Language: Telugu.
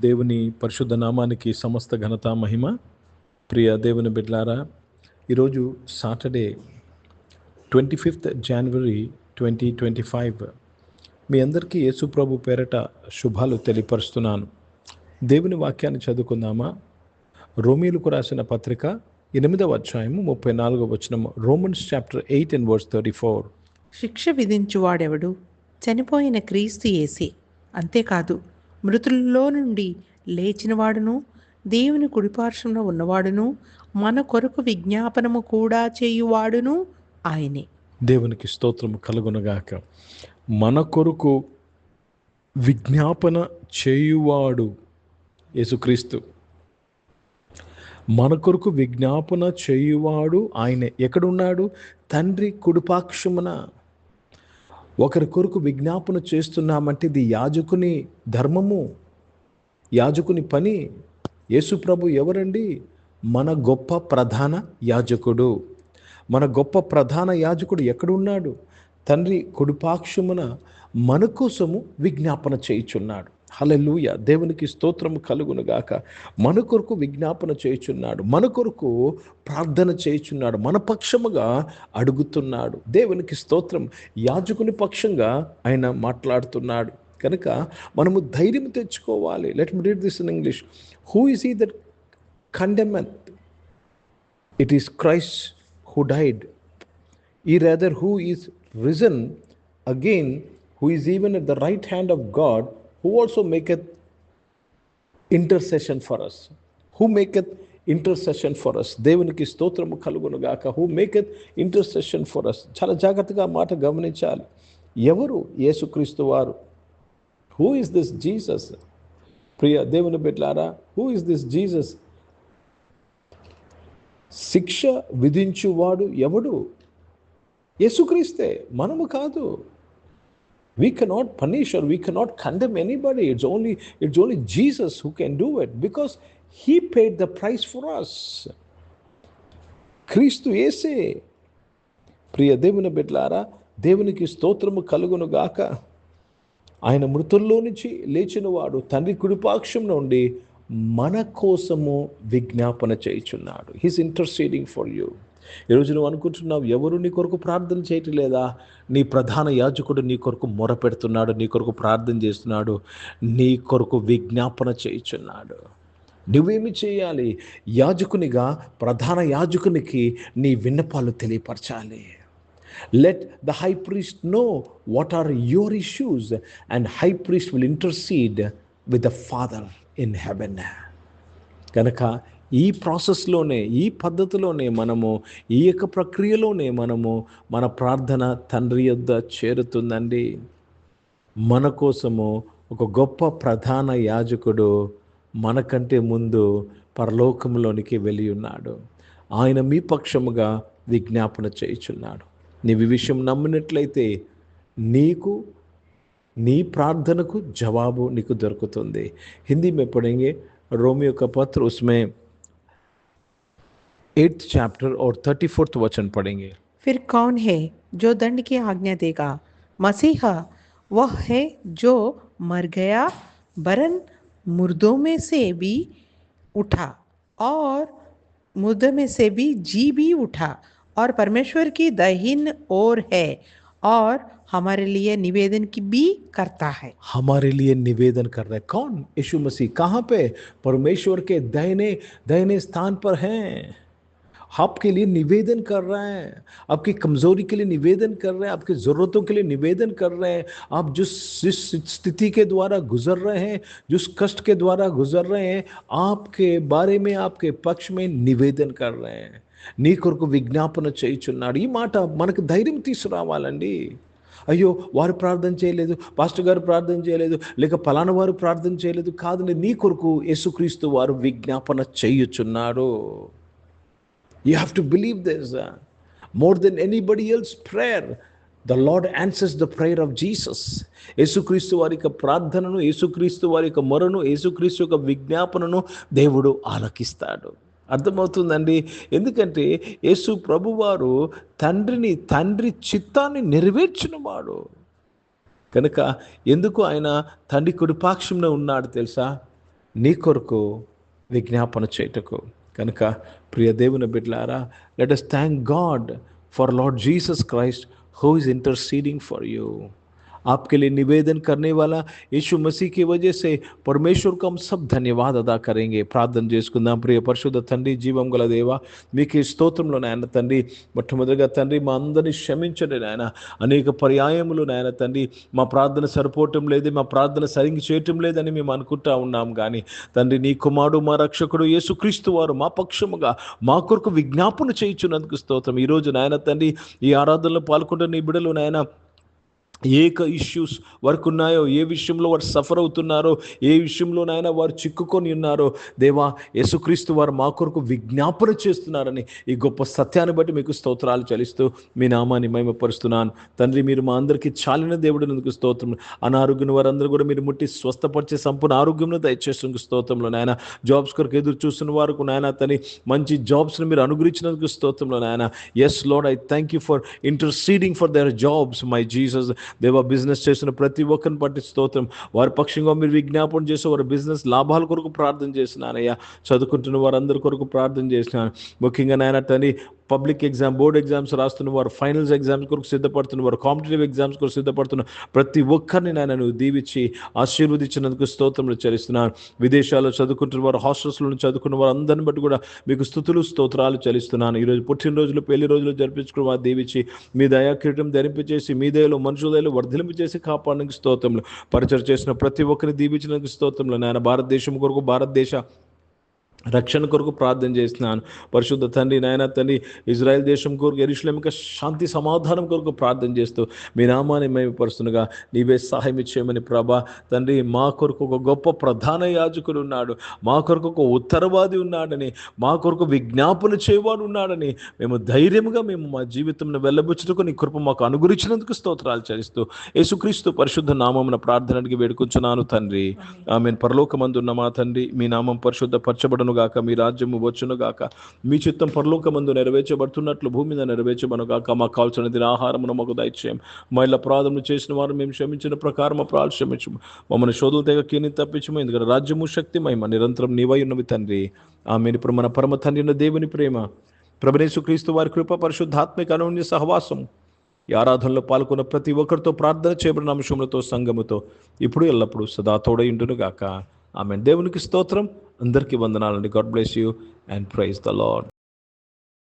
దేవుని పరిశుద్ధ నామానికి సమస్త ఘనత మహిమ. ప్రియ దేవుని బిడ్డలారా, ఈరోజు సాటర్డే 25th January 2025. మీ అందరికీ యేసు ప్రభు పేరట శుభాలు తెలియపరుస్తున్నాను. దేవుని వాక్యాన్ని చదువుకుందామా? రోమీయులకు రాసిన పత్రిక 8వ అధ్యాయము 34వ వచనము. Romans chapter 8 and verse 34. శిక్ష విధించువాడెవడు? చనిపోయిన క్రీస్తు యేసే. అంతేకాదు, మృతుల్లో నుండి లేచినవాడును, దేవుని కుడిపార్శ్వమున ఉన్నవాడును, మన కొరకు విజ్ఞాపనము కూడా చేయువాడును ఆయనే. దేవునికి స్తోత్రము కలుగునగాక. మన కొరకు విజ్ఞాపన చేయువాడు యేసుక్రీస్తు. మన కొరకు విజ్ఞాపన చేయువాడు ఆయనే. ఎక్కడున్నాడు? తండ్రి కుడిపాక్షమున. ఒకరి కొరకు విజ్ఞాపన చేస్తున్నామంటే ఇది యాజకుని ధర్మము, యాజకుని పని. యేసు ప్రభు ఎవరండి? మన గొప్ప ప్రధాన యాజకుడు. మన గొప్ప ప్రధాన యాజకుడు ఎక్కడున్నాడు? తండ్రి కుడిపాక్షమున మన కోసము విజ్ఞాపన చేయుచున్నాడు. హల్లెలూయా, దేవునికి స్తోత్రము కలుగునుగాక. మన కొరకు విజ్ఞాపన చేయుచున్నాడు, మన కొరకు ప్రార్థన చేయుచున్నాడు, మన పక్షముగా అడుగుతున్నాడు. దేవునికి స్తోత్రం. యాజకుని పక్షంగా ఆయన మాట్లాడుతున్నాడు కనుక మనము ధైర్యం తెచ్చుకోవాలి. Let me read this in English. Who is he that condemneth? It is Christ who died, ye rather who is risen again, who is even at the right hand of God, who also maketh intercession for us. Who maketh intercession for us? దేవునికి స్తోత్రము కలుగును గాక. who maketh intercession for us. చాలా జాగ్రత్తగా మాట గమనించాలి. ఎవరు? యేసుక్రీస్తు వారు. who is this Jesus? ప్రియ దేవుని బిడ్డలారా, who is this Jesus? శిక్ష విధించువాడు ఎవడు? యేసుక్రీస్తే, మనము కాదు. We cannot punish or we cannot condemn anybody. It's only Jesus who can do it because he paid the price for us. క్రీస్తు యేసే. ప్రియ దేవుని బిడ్డలారా, దేవునికి స్తోత్రము కలుగును గాక. ఆయన మృతుల్లో నుంచి లేచినవాడు, తండ్రి కుడిపాక్షం నుండి మన కోసము విజ్ఞాపన చేయుచున్నాడు. He's interceding for you. ఈరోజు నువ్వు అనుకుంటున్నావు, ఎవరు నీ కొరకు ప్రార్థన చేయటం లేదా? నీ ప్రధాన యాజకుడు నీ కొరకు మొర పెడుతున్నాడు, నీ కొరకు ప్రార్థన చేస్తున్నాడు, నీ కొరకు విజ్ఞాపన చేయుచున్నాడు. నువ్వేమి చేయాలి? యాజకునిగా ప్రధాన యాజకునికి నీ విన్నపాలు తెలియపరచాలి. Let the high priest know what are your issues and high priest will intercede with the Father in heaven. కనుక ఈ ప్రాసెస్లోనే, ఈ పద్ధతిలోనే మనము, ఈ యొక్క ప్రక్రియలోనే మనము మన ప్రార్థన తండ్రి యొద్ద చేరుతుందండి. మన కోసము ఒక గొప్ప ప్రధాన యాజకుడు మనకంటే ముందు పరలోకంలోనికి వెళ్ళి ఉన్నాడు. ఆయన మీ పక్షముగా విజ్ఞాపన చేయుచున్నాడు. నీవు ఈ విషయం నమ్మినట్లయితే నీకు, నీ ప్రార్థనకు జవాబు నీకు దొరుకుతుంది. హిందీ में पढ़ेंगे रोमियो का पत्र, उसमें 8th chapter और 34th वचन पढ़ेंगे. फिर कौन है जो दंड की आज्ञा देगा? मसीहा वह है जो मर गया, वरन मुर्दों में से भी उठा, और मुर्दों में से भी जी भी उठा, और परमेश्वर की दाहिन ओर है, और हमारे लिए निवेदन की भी करता है. हमारे लिए निवेदन कर रहा है. कौन? यीशु मसीह. कहाँ पे? परमेश्वर के दाहिने स्थान पर हैं. आपके लिए निवेदन कर रहा है, आपकी कमजोरी के लिए निवेदन कर रहे हैं, आपकी ज़रूरतों के लिए निवेदन कर रहे हैं. आप जिस स्थिति के द्वारा गुजर रहे हैं, जिस कष्ट के द्वारा गुजर रहे हैं, आपके बारे में, आपके पक्ष में निवेदन कर रहे हैं. నీ కొరకు విజ్ఞాపన చేయుచున్నాడు. ఈ మాట మనకు ధైర్యం తీసుకురావాలండి. అయ్యో, వారు ప్రార్థన చేయలేదు, పాస్టర్ గారు ప్రార్థన చేయలేదు, లేక పలానా వారు ప్రార్థన చేయలేదు. కాదు, నీ కొరకు యేసుక్రీస్తు వారు విజ్ఞాపన చేయుచున్నాడు. You have to believe this. More than anybody else prayer, the Lord answers the prayer of Jesus. యేసుక్రీస్తు వారి యొక్క ప్రార్థనను, యేసుక్రీస్తు వారి యొక్క మొరను, యేసుక్రీస్తు యొక్క విజ్ఞాపనను దేవుడు ఆలకిస్తాడు. అర్థమవుతుందండి. ఎందుకంటే యేసు ప్రభువారు తండ్రి చిత్తాన్ని నెరవేర్చినవాడు కనుక ఎందుకు ఆయన తండ్రి కుడిపాక్షంలో ఉన్నాడు తెలుసా? నీ కొరకు విజ్ఞాపన చేయుటకు. కనుక ప్రియ దేవుని బిడ్డలారా, let us thank God for Lord Jesus Christ who is interceding for you. आपके लिए निवेदन करने वाला यीशु मसीह की वजह से परमेश्वर को हम सब धन्यवाद अदा करेंगे. ప్రార్థన చేసుకుందాం. ప్రియ పరిశుద్ధ తండ్రి, జీవం గల దేవ, మీకు స్తోత్రంలో నాయన తండ్రి, మొట్టమొదటిగా తండ్రి మా అందరినీ క్షమించండి నాయన. అనేక పర్యాయములు నాయన తండ్రి మా ప్రార్థన సరిపోవటం లేదు, మా ప్రార్థన సరిగ్గా చేయటం లేదని మేము అనుకుంటా ఉన్నాం. కానీ తండ్రి, నీ కుమారుడు మా రక్షకుడు యేసుక్రీస్తు వారు మా పక్షముగా మా కొరకు విజ్ఞాపన చేయించున్నందుకు స్తోత్రం. ఈరోజు నాయన తండ్రి ఈ ఆరాధనలో పాల్గొంటున్న నీ బిడ్డలు నాయన ఏక ఇష్యూస్ వారికి ఉన్నాయో, ఏ విషయంలో వారు సఫర్ అవుతున్నారో, ఏ విషయంలో నాయన వారు చిక్కుకొని ఉన్నారో, దేవా యేసుక్రీస్తు వారు మా కొరకు విజ్ఞాపన చేస్తున్నారని ఈ గొప్ప సత్యాన్ని బట్టి మీకు స్తోత్రాలు చెల్లిస్తూ మీ నామాన్ని మహిమపరుస్తున్నాను. తండ్రి, మీరు మా అందరికీ చాలిన దేవుడు ఎందుకు స్తోత్రం. అనారోగ్యం వారందరూ కూడా మీరు ముట్టి స్వస్థపరిచే సంపూర్ణ ఆరోగ్యంలో దయచేసినందుకు స్తోత్రంలో నాయన. జాబ్స్ కొరకు ఎదురు చూస్తున్న వారికి నాయన తని మంచి జాబ్స్ని మీరు అనుగ్రహించినందుకు స్తోత్రంలో నాయన. Yes Lord, I thank you for interceding for their jobs my Jesus. దేవా, బిజినెస్ చేసిన ప్రతి ఒక్కరిని బట్టి స్తోత్రం. వారి పక్షంగా మీరు విజ్ఞాపన చేసి వారి బిజినెస్ లాభాల కొరకు ప్రార్థన చేసినానయ్యా. చదువుకుంటున్న వారందరి కొరకు ప్రార్థన చేసినాను. ముఖ్యంగా నాయన తండ్రి, పబ్లిక్ ఎగ్జామ్, బోర్డ్ ఎగ్జామ్స్ రాస్తున్న వారు, ఫైనల్స్ ఎగ్జామ్స్ కొరకు సిద్ధపడుతున్న వారు, కాంపిటేటివ్ ఎగ్జామ్స్ కొరకు సిద్ధపడుతున్న ప్రతి ఒక్కరిని నాయన నువ్వు దీవించి ఆశీర్వదించినందుకు స్తోత్రములు చెల్లిస్తున్నాను. విదేశాల్లో చదువుకుంటున్న వారు, హాస్టల్స్లో చదువుకున్న వారు అందరిని బట్టి కూడా మీకు స్తుతులు స్తోత్రాలు చెల్లిస్తున్నాను. ఈరోజు పుట్టినరోజులు, పెళ్లి రోజులు జరిపించుకుని వారు దీవించి మీ దయా కిరీటం ధరింపచేసి మీ దయలో మనుషుల దయలో వర్ధిలింపు చేసి కాపాడడానికి స్తోత్రములు. పరిచయం చేసిన ప్రతి ఒక్కరిని దీవించినందుకు స్తోత్రములు నాయన. భారతదేశం కొరకు, భారతదేశ రక్షణ కొరకు ప్రార్థన చేస్తున్నాను. పరిశుద్ధ తండ్రి నాయన తండ్రి, ఇజ్రాయెల్ దేశం కొరకు, యెరూషలేము యొక్క శాంతి సమాధానం కొరకు ప్రార్థన చేస్తూ మీ నామాన్ని మహిమపరుస్తుండగా నీవే సహాయం ఇచ్చేయమని ప్రభా. తండ్రి, మా కొరకు ఒక గొప్ప ప్రధాన యాజకుడు ఉన్నాడు, మా కొరకు ఒక ఉత్తరవాది ఉన్నాడని, మా కొరకు విజ్ఞాపన చేయవాడు ఉన్నాడని మేము ధైర్యంగా మా జీవితంలో వెళ్ళబుచ్చుటకు నీ కృప మాకు అనుగురించినందుకు స్తోత్రాలు చెల్లిస్తూ యేసుక్రీస్తు పరిశుద్ధ నామమున ప్రార్థనకి వేడుకుంటున్నాను తండ్రి, ఆమేన్. పరలోకమందున్న మా తండ్రి, మీ నామం పరిశుద్ధ పరచబడును గాక, మీ రాజ్యము వచ్చును గాక, మీ చిత్తం పరలోకమందు నెరవేర్చబడుతున్నట్లు భూమి మీద నెరవేర్చబడును గాక. మాకు కావాల్సిన ఆహారమును మాకు దయచేయం. మా ఇళ్ళ అపరాధములు చేసిన వారు మేము క్షమించిన ప్రకారం అపరాధులు క్షమించము. మమ్మల్ని శోధులు తెగ కీని తప్పించము. ఎందుకంటే రాజ్యము, శక్తి, మహిమ నిరంతరం నీవై ఉన్నవి తండ్రి, ఆమేన్. ఇప్పుడు మన పరమ తండ్రి అయిన దేవుని ప్రేమ, ప్రభువైన యేసుక్రీస్తు వారి కృప, పరిశుద్ధాత్మిక అన్యోన్య సహవాసం ఈ ఆరాధనలో పాల్గొన్న ప్రతి ఒక్కరితో, ప్రార్థన చేయబడిన అంశములతో, సంఘముతో ఇప్పుడు ఎల్లప్పుడూ సదా తోడై ఉండును గాక. ఆమేన్. దేవునికి స్తోత్రం. అందరికీ వందనాలండి. God bless you and praise the lord.